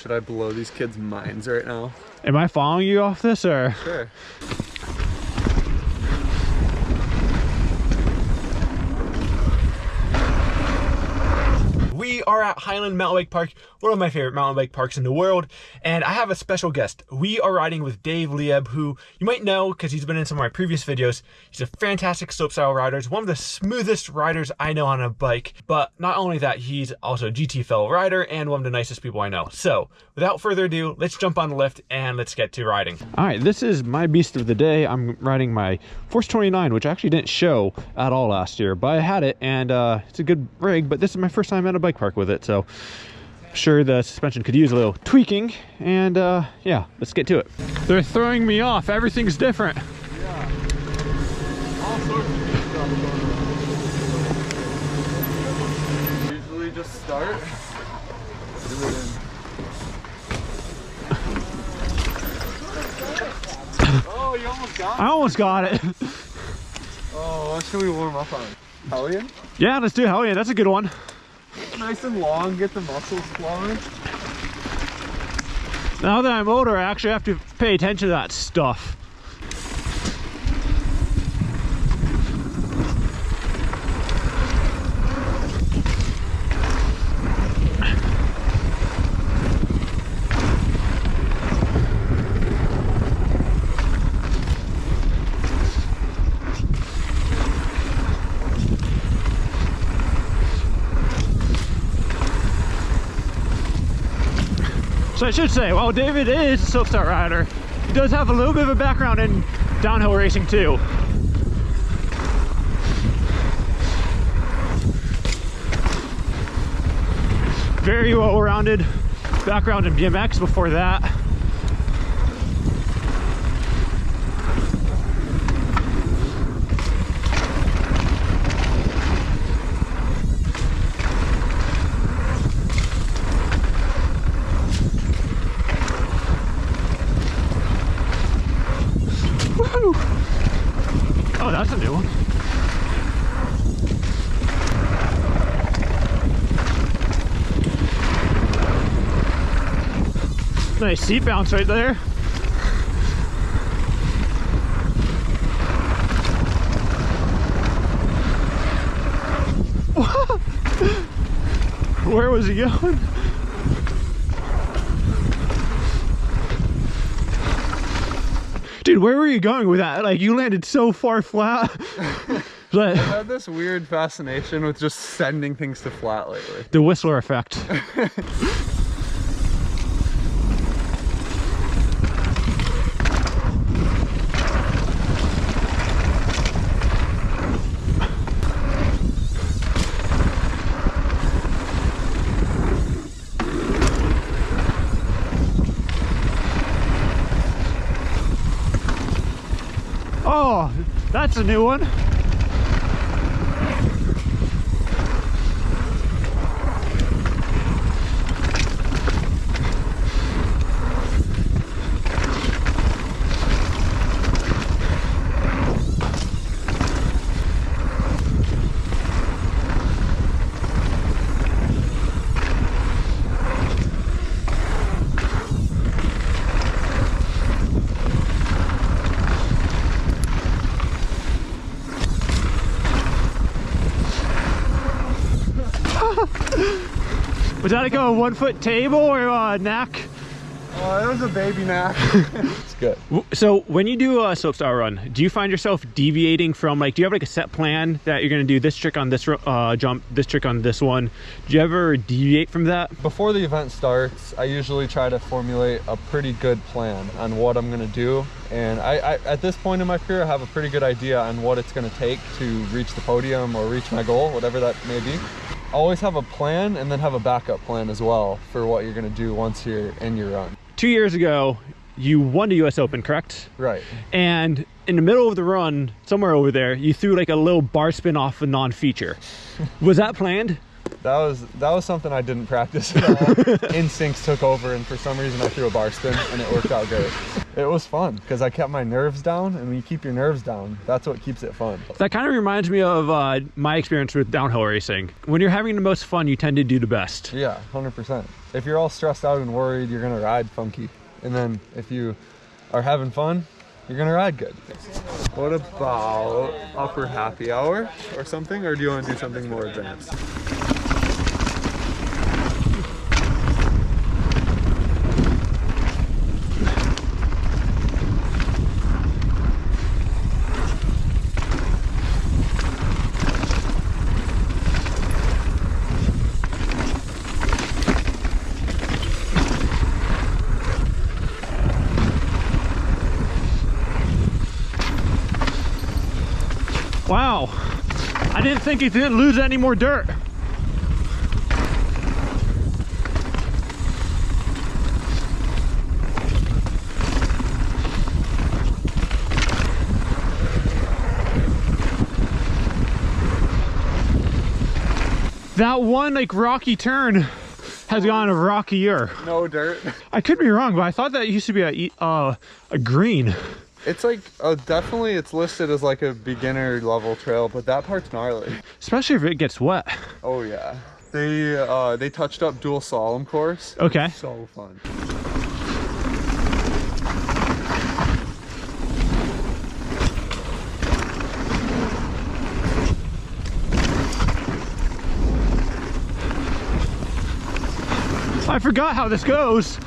should I blow these kids' minds right now? Am I following you off this or? Sure. We are at Highland Mountain Bike Park, one of my favorite mountain bike parks in the world, and I have a special guest. We are riding with Dave Lieb, who you might know because he's been in some of my previous videos. He's a fantastic slopestyle rider. He's one of the smoothest riders I know on a bike, but not only that, he's also a GT fellow rider and one of the nicest people I know. So without further ado, let's jump on the lift and let's get to riding. All right, this is my beast of the day. I'm riding my Force 29, which actually didn't show at all last year, but I had it and it's a good rig, but this is my first time at a bike park with it, so I'm sure the suspension could use a little tweaking, and yeah, let's get to it. They're throwing me off. Everything's different. Yeah. All sorts of good stuff going on. Usually just start. Do it in. Oh, you almost got it. I almost got it. Oh, what should we warm up on? Hellion? Yeah, let's do Hellion. That's a good one. Nice and long, get the muscles flowing. Now that I'm older, I actually have to pay attention to that stuff. So I should say, while David is a slopestyle rider, he does have a little bit of a background in downhill racing too. Very well-rounded background in BMX before that. Oh, that's a new one. Nice seat bounce right there. Where was he going? Dude, where were you going with that? Like, you landed so far flat. I've had this weird fascination with just sending things to flat lately. The Whistler effect. Oh, that's a new one. Was that like a 1 foot table or a knack? It was a baby knack. It's good. So when you do a slopestyle run, do you find yourself deviating from, like, do you have like a set plan that you're going to do this trick on this jump, this trick on this one? Do you ever deviate from that? Before the event starts, I usually try to formulate a pretty good plan on what I'm going to do. And I at this point in my career, I have a pretty good idea on what it's going to take to reach the podium or reach my goal, whatever that may be. Always have a plan and then have a backup plan as well for what you're going to do once you're in your run. 2 years ago, you won the US Open, correct? Right. And in the middle of the run, somewhere over there, you threw like a little bar spin off a non-feature. Was that planned? That was something I didn't practice at all. Instincts took over, and for some reason I threw a bar spin and it worked out great. It was fun because I kept my nerves down, and when you keep your nerves down, that's what keeps it fun. That kind of reminds me of my experience with downhill racing. When you're having the most fun, you tend to do the best. Yeah, 100%. If you're all stressed out and worried, you're gonna ride funky. And then if you are having fun, you're gonna ride good. What about upper happy hour or something? Or do you want to do something more advanced? Wow, I didn't think it didn't lose any more dirt. That one like rocky turn has gone rockier. No dirt. I could be wrong, but I thought that used to be a green. It's like, definitely it's listed as like a beginner level trail, but that part's gnarly. Especially if it gets wet. Oh yeah. They touched up dual slalom course. Okay. So fun. I forgot how this goes.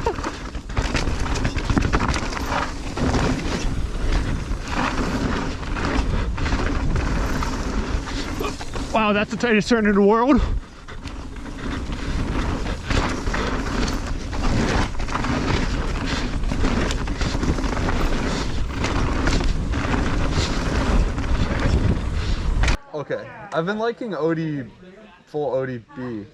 Wow, that's the tightest turn in the world. Okay, I've been liking full ODB.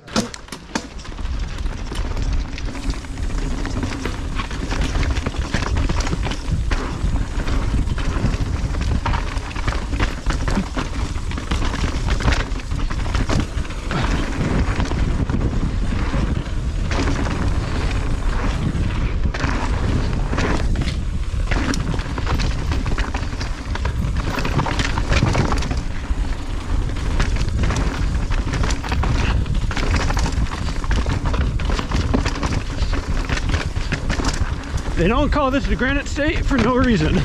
They don't call this the Granite State for no reason.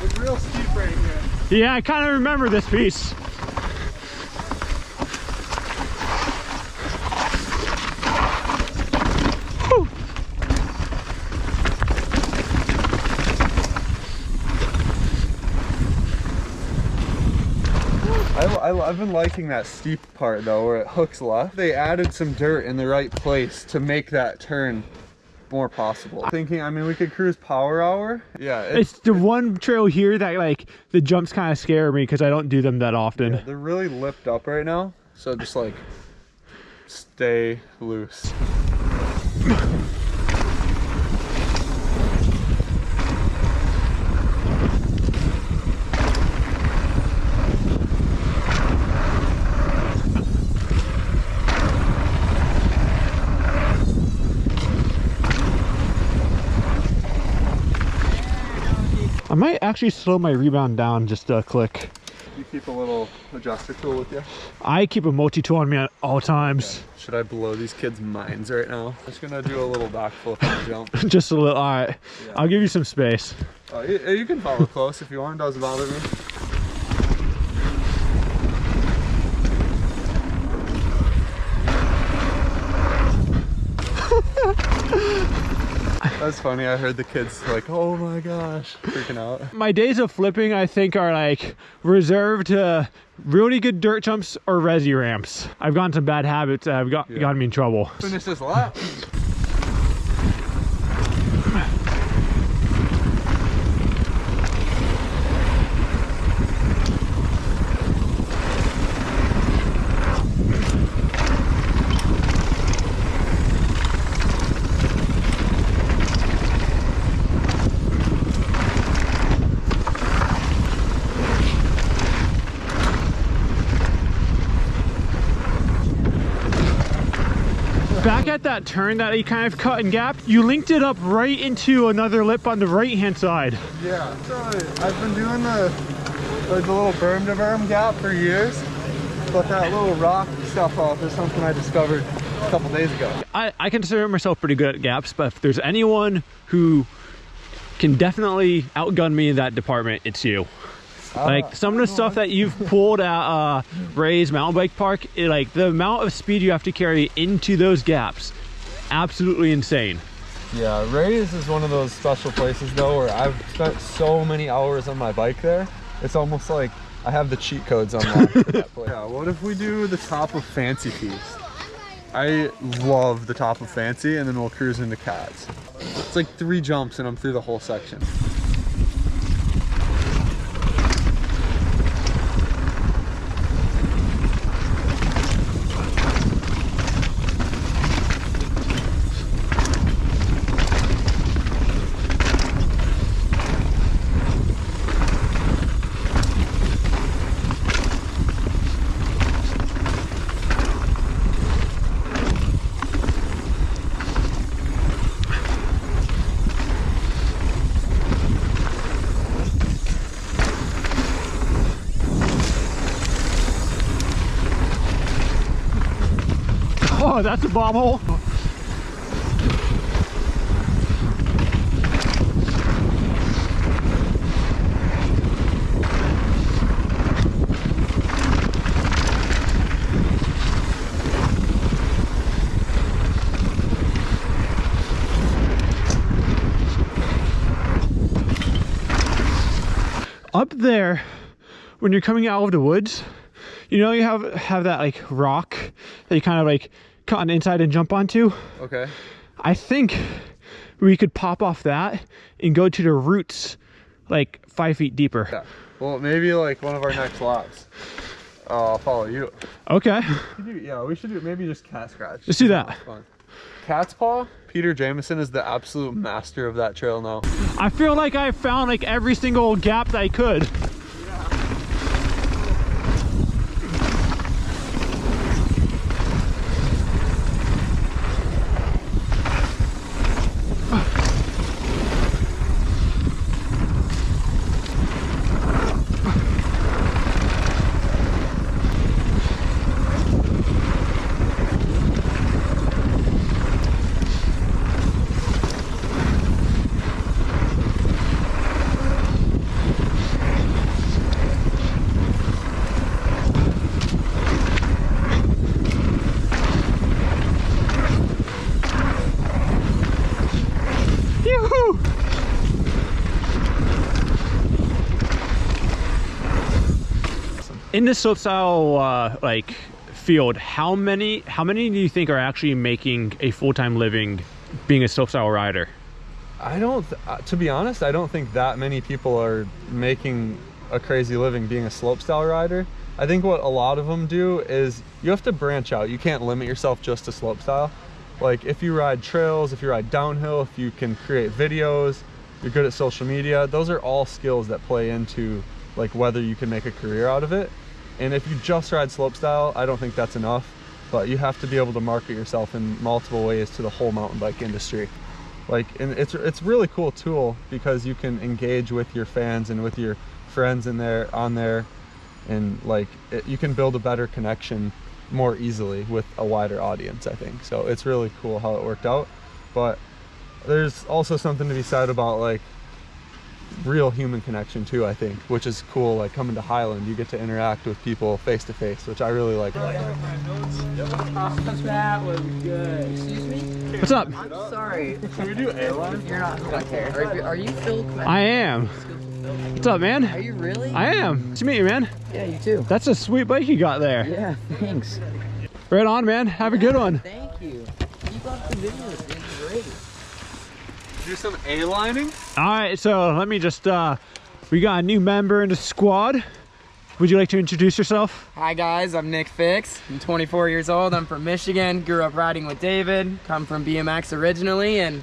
It's real steep right here. Yeah, I kind of remember this piece. Whew. I've been liking that steep part though, where it hooks left. They added some dirt in the right place to make that turn more possible. Thinking, I mean, we could cruise power hour. Yeah, it's the one trail here that like the jumps kind of scare me because I don't do them that often. Yeah, they're really lipped up right now, so just like stay loose. I might actually slow my rebound down just a click. You keep a little adjuster tool with you? I keep a multi-tool on me at all times. Okay. Should I blow these kids' minds right now? I'm just gonna do a little backflip and jump. Just a little, all right. Yeah. I'll give you some space. You can follow close if you want, it doesn't bother me. That's funny, I heard the kids like, oh my gosh, freaking out. My days of flipping, I think, are like reserved to really good dirt jumps or resi ramps. I've gotten some bad habits that have gotten me in trouble. Finish this lap. back at that turn that you kind of cut and gapped, you linked it up right into another lip on the right-hand side. Yeah, so I've been doing the little berm to berm gap for years, but that little rock stuff off is something I discovered a couple days ago. I consider myself pretty good at gaps, but if there's anyone who can definitely outgun me in that department, it's you. Like some of the stuff that you've pulled at Ray's mountain bike park, like the amount of speed you have to carry into those gaps, absolutely insane. Yeah, Ray's is one of those special places though where I've spent so many hours on my bike there. It's almost like I have the cheat codes unlocked for that place. Yeah, what if we do the top of Fancy Feast? I love the top of Fancy, and then we'll cruise into Cats. It's like 3 jumps and I'm through the whole section. Oh, that's a bomb hole. Up there, when you're coming out of the woods, you know you have that like rock that you kind of like cut on the inside and jump onto. Okay. I think we could pop off that and go to the roots like 5 feet deeper. Yeah. Well, maybe like one of our next laps. I'll follow you. Okay. Yeah, we should do maybe just cat scratch. Let's do that. Catspaw, Peter Jameson is the absolute master of that trail now. I feel like I found like every single gap that I could. In this slopestyle like field, how many do you think are actually making a full-time living being a slopestyle rider? I don't, to be honest, I don't think that many people are making a crazy living being a slopestyle rider. I think what a lot of them do is you have to branch out. You can't limit yourself just to slopestyle. Like if you ride trails, if you ride downhill, if you can create videos, you're good at social media, those are all skills that play into like whether you can make a career out of it. And if you just ride slopestyle, I don't think that's enough, but you have to be able to market yourself in multiple ways to the whole mountain bike industry. Like, and it's a really cool tool because you can engage with your fans and with your friends on there, and like you can build a better connection more easily with a wider audience, I think. So it's really cool how it worked out. But there's also something to be said about like real human connection too, I think, which is cool. Like coming to Highland, you get to interact with people face to face, which I really like. That was good. Excuse me? What's up? I'm sorry. Can we do A-line? You're not okay. Are you Phil? I am. What's up, man? Are you really? I am. Nice to meet you, man. Yeah, you too. That's a sweet bike you got there. Yeah, thanks. Right on, man. Have a good one. Thank you. Keep up the videos. It's great. Do some A-lining? All right, so let me just, we got a new member in the squad. Would you like to introduce yourself? Hi guys, I'm Nick Fix. I'm 24 years old. I'm from Michigan. Grew up riding with David. Come from BMX originally, and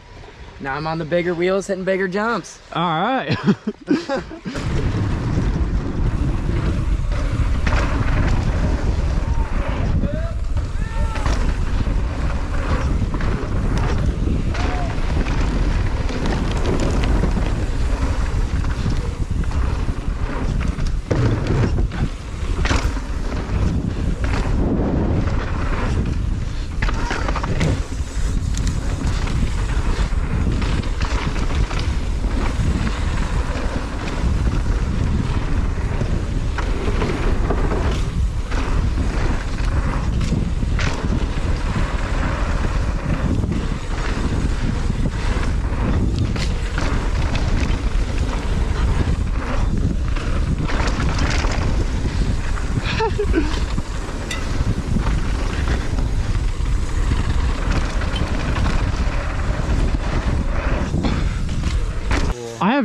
now I'm on the bigger wheels hitting bigger jumps. All right.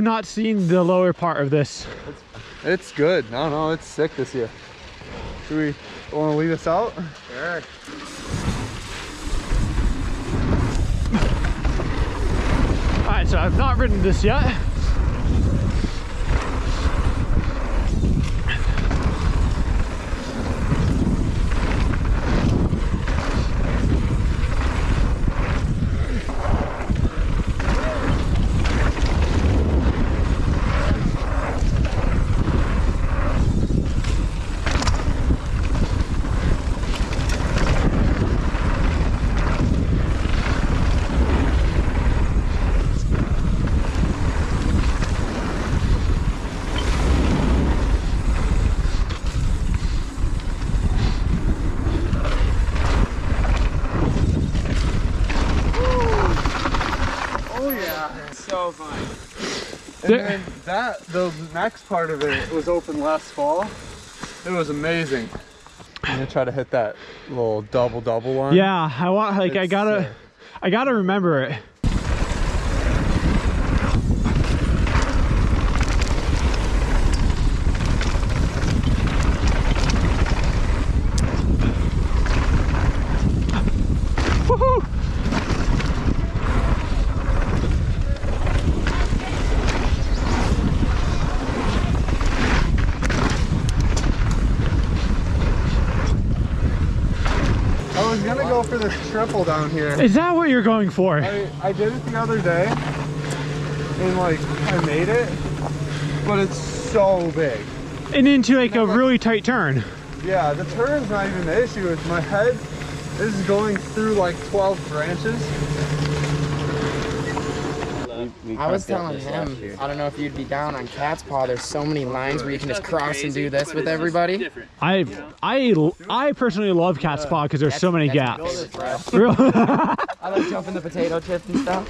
not seen the lower part of this. It's good. No, it's sick this year. Do we want to lead us out? Sure. All right, so I've not ridden this yet. So fun. And then the next part of it was open last fall. It was amazing. I'm gonna try to hit that little double one. Yeah, I want, like, I gotta remember it. Woohoo! I was gonna go for this triple down here. Is that what you're going for? I did it the other day, and like I made it, but it's so big. And into like a really tight turn. Yeah, the turn's not even the issue. It's my head is going through like 12 branches. I was telling him, I don't know if you'd be down on Catspaw. There's so many lines where you can just cross and do this with everybody. I personally love Catspaw because there's so many gaps. Really? I like jumping the potato chips and stuff.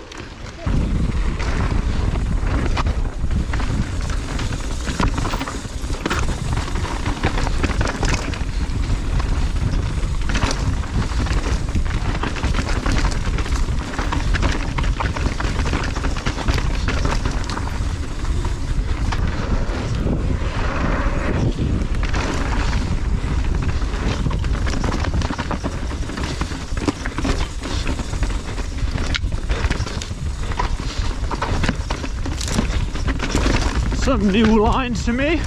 Some new lines to me.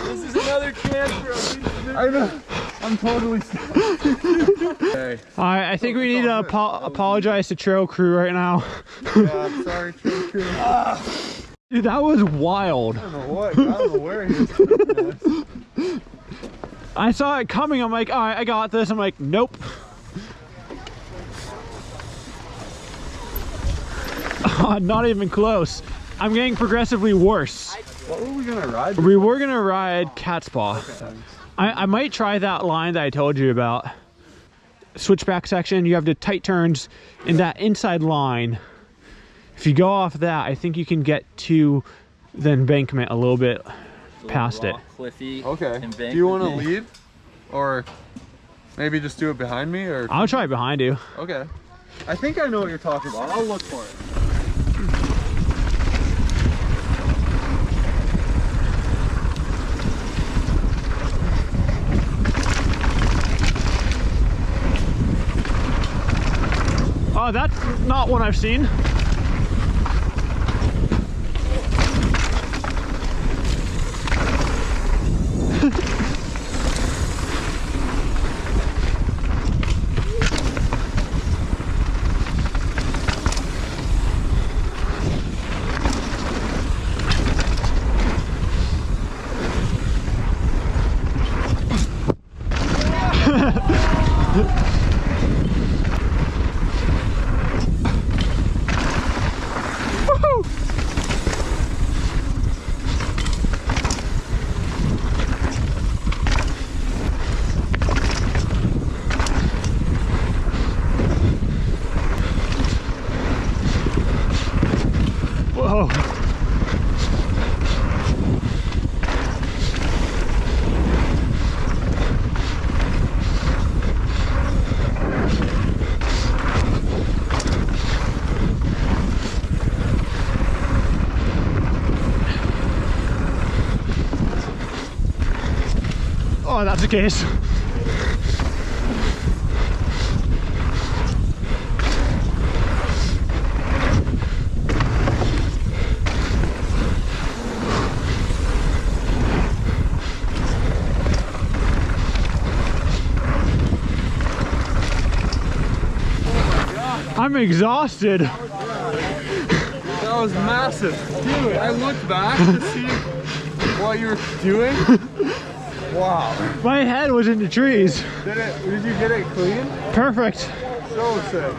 This is another chance for I know. I'm totally okay. I think we need to apologize to trail crew right now. Yeah, I'm sorry, crew. Dude, that was wild. I don't know where he was taking us. I saw it coming. I'm like, all right, I got this. I'm like, nope. Not even close. I'm getting progressively worse. What were we gonna ride? We were gonna ride Catspaw. Okay. I might try that line that I told you about. Switchback section, you have the tight turns in that inside line. If you go off that, I think you can get to the embankment a little bit past it. Cliffy. Okay. Do you want to lead, or maybe just do it behind me, or? I'll try behind you. Okay. I think I know what you're talking about. I'll look for it. Oh, that's not one I've seen. Oh, that's the case. I'm exhausted. That was massive. Dude, I looked back to see what you were doing. Wow. My head was in the trees. Did you get it clean? Perfect. So sick.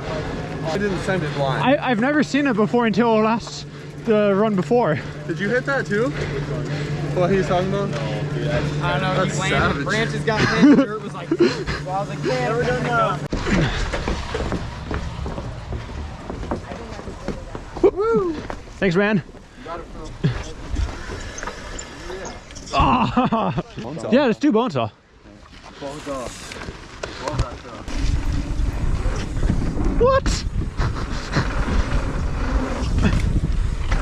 I didn't send it blind. I've never seen it before until the run before. Did you hit that too? What he's talking about? I don't know, That's he landed, savage. branches got hit, the dirt was like, so I was like, yeah, we're done now. Woo! Thanks, man. Oh. Yeah, let's do Bonesaw. What?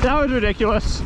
That was ridiculous.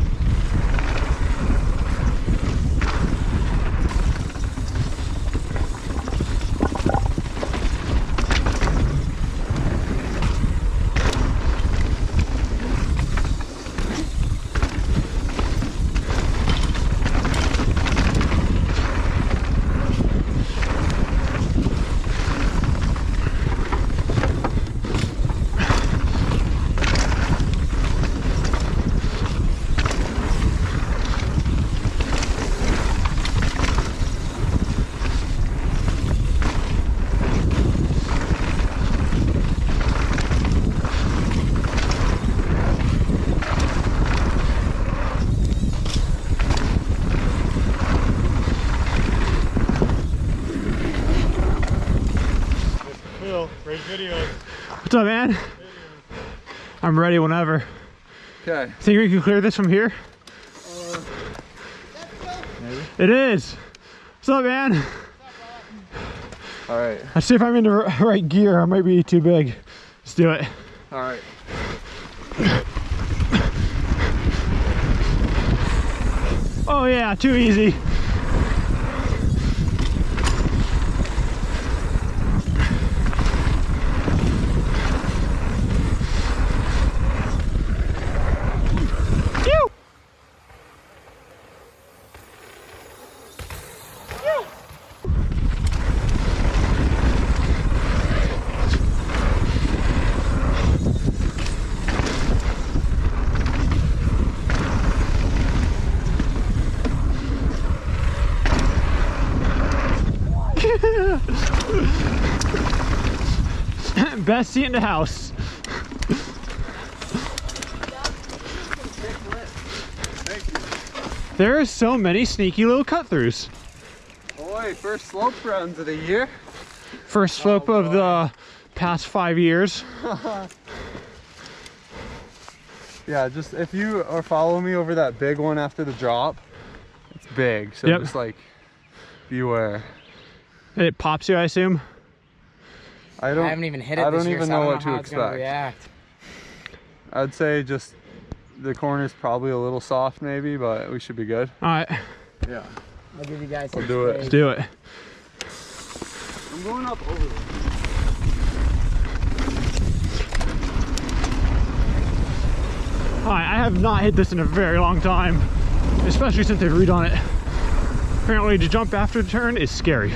What's up, man? I'm ready whenever. Okay. Think we can clear this from here? Maybe. It is. What's up, man? All right. Let's see if I'm in the right gear. I might be too big. Let's do it. All right. Oh yeah, too easy. Best seat in the house. There are so many sneaky little cut-throughs. Boy, first slope runs of the year. First slope of the past 5 years. Yeah, just if you are following me over that big one after the drop, it's big. So Yep. just like beware. It pops you, I assume. I haven't even hit it I this don't year, even so I know don't what know how to it's gonna expect. react. I'd say just the corner's probably a little soft maybe, but we should be good. All right, Yeah. I'll give you guys some I'll do it. let's space. do it. I'm going up over there. All right, I have not hit this in a very long time, especially since they've redone it. Apparently, to jump after the turn is scary.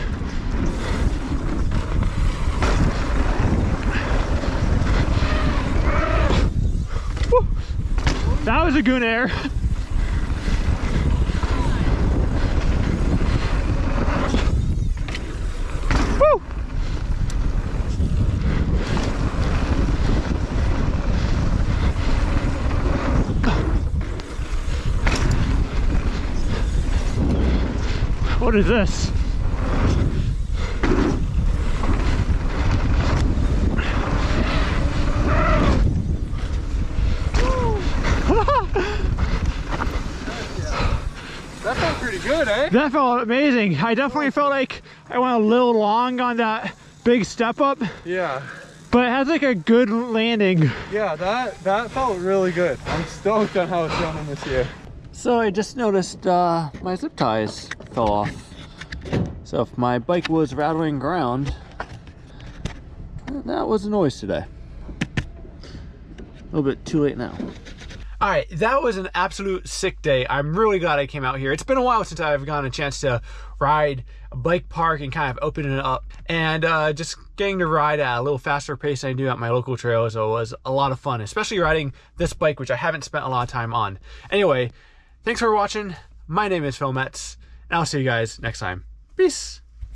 Woo. That was a good air. Woo. What is this? That felt pretty good, eh? That felt amazing. I definitely felt like I went a little long on that big step up, Yeah. but it has like a good landing. Yeah, that felt really good. I'm stoked on how it's running this year. So I just noticed my zip ties fell off. So if my bike was rattling around, that was a noise today. A little bit too late now. All right, that was an absolute sick day. I'm really glad I came out here. It's been a while since I've gotten a chance to ride a bike park and kind of open it up. And just getting to ride at a little faster pace than I do at my local trails was a lot of fun, especially riding this bike, which I haven't spent a lot of time on. Anyway, thanks for watching. My name is Phil Metz, and I'll see you guys next time. Peace.